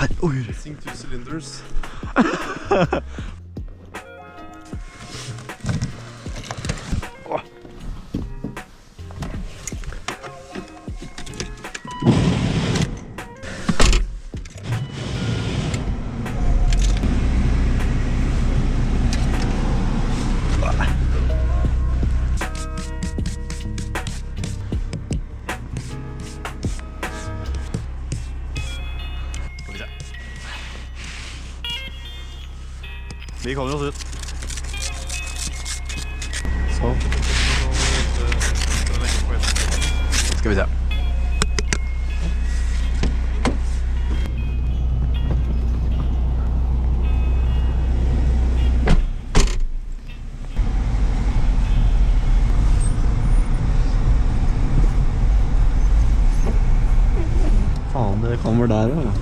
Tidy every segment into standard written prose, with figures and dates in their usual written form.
her. Oi. Missing 2 cylinders. Vi kommer oss ut. Så. Skal vi se. Faen, det kommer der også.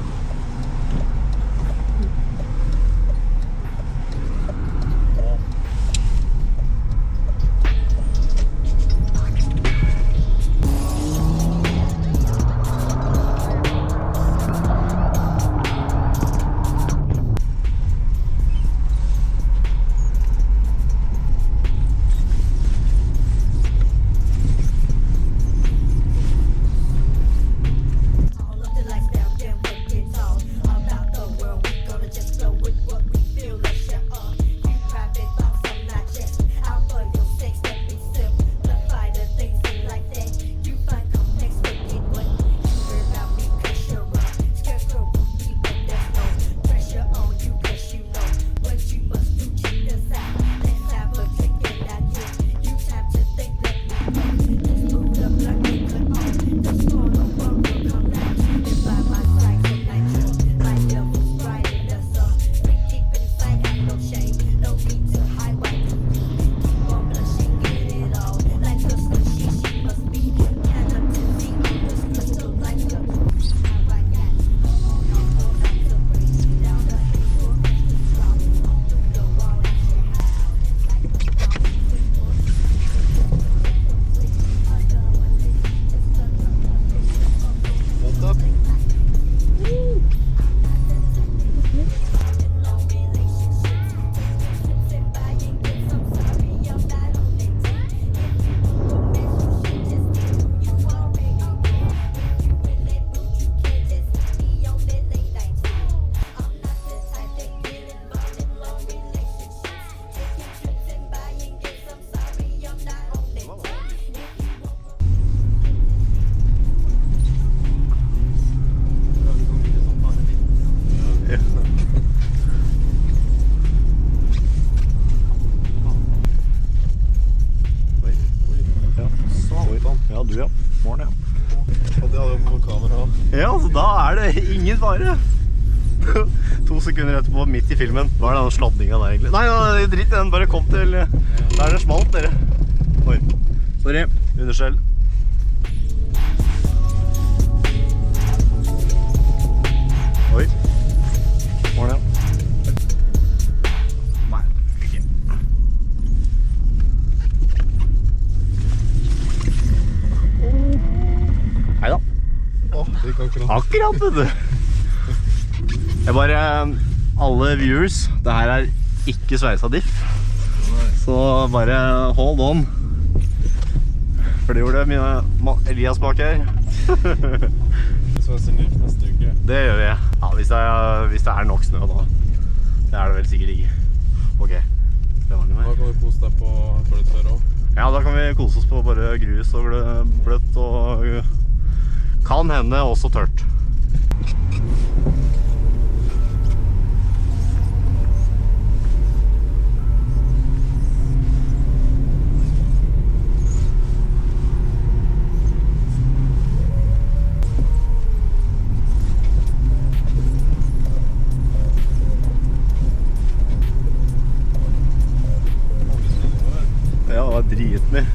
Ja, du ja. Morgen, ja. Og det hadde jo på kamera. Ja, så da det ingen fare. 2 sekunder etterpå, midt i filmen. Hva den sladdinga der egentlig? Nei, dritt i den, bare kom til. Der det smalt, dere. Oi, sorry, underskjell. Oi. Morgen, ja. Akkurat, vet du. Jeg bare, alle viewers, det her ikke sveisa diff. Så bare hold on. For det gjorde mine Elias bak her. Sveisa diff neste uke. Det gjør vi. Ja, hvis det nok snø da. Det det vel sikkert ikke. Ok. Da kan vi kose deg på litt før også. Ja, da kan vi kose oss på bare grus og bløtt og... Kan hende også tørt. Ja, det var dritmye.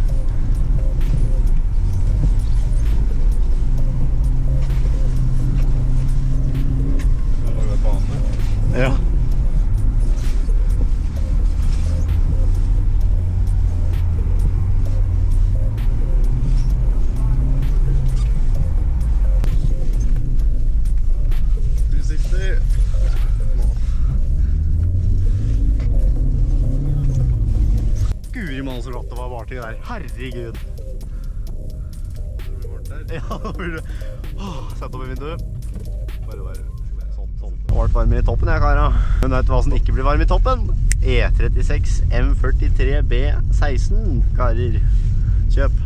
Ja. Usiktig. borti der. Herregud. Ja, det blir det. Sett opp i vinduet. Bare sånn. Det har vært varm i toppen, jeg, Kara. Men vet du hva som ikke blir varm i toppen? E36 M43 B16, karer. Kjøp.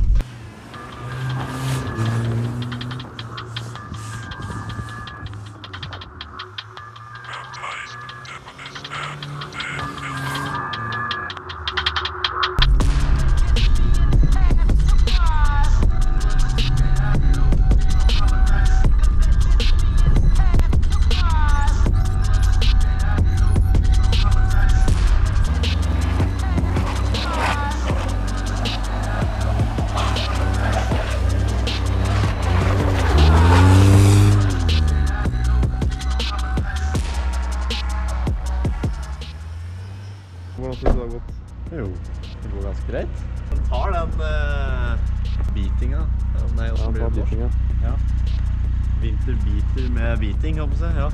Hvordan synes du det har gått? Jo, det går ganske greit. Den tar den beatinga. Nei, også blir det beatinga. Ja. Vinter biter med beating, håper jeg. Ja.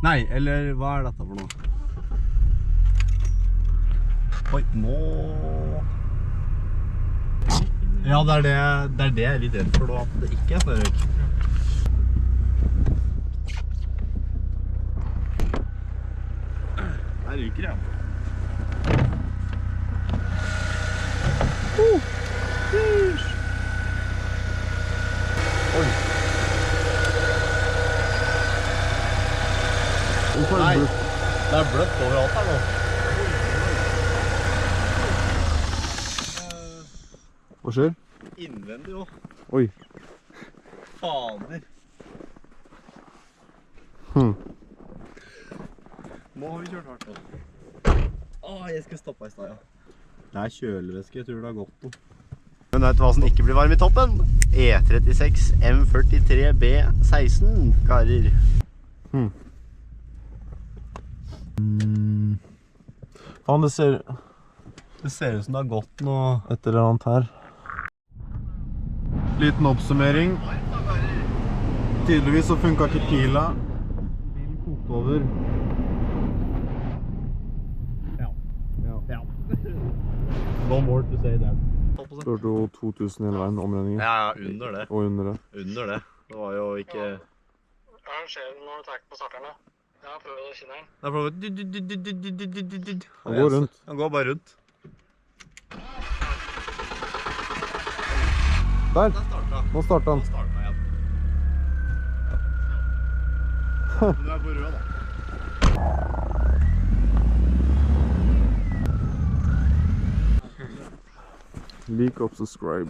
Nei, eller hva er dette for noe? Oi, nå... Ja, det er det jeg er litt redd for nå, at det ikke er snørøyk. Der ryker jeg. Oi. Nei, det er bløtt overalt her nå. Hva skjer? Innvendig jo. Oi. Fader. Nå har vi kjørt hardt nå. Jeg skal stoppe i sted, ja. Det er kjølevæske, jeg tror det har gått noe. Men vet du hva som ikke blir varm i toppen? E36 M43 B16, karer. Faen, det ser ut som det har gått noe... et eller annet her. Liten oppsummering. Tydeligvis så funket ikke pila. Bilen kokte over. Ja. No more to say that. Kjørte jo 2000 hele veien omregninger. Ja, under det. Og under det. Under det. Det var jo ikke... Hva skjer når du tar på starteren da? Ja, prøv å kjenne den. Det er prøvd... Han går rundt. Han går bare rundt. Der! Der startet. Nå startet han. Nå startet han igjen. Du er på rød da. Like og subscribe.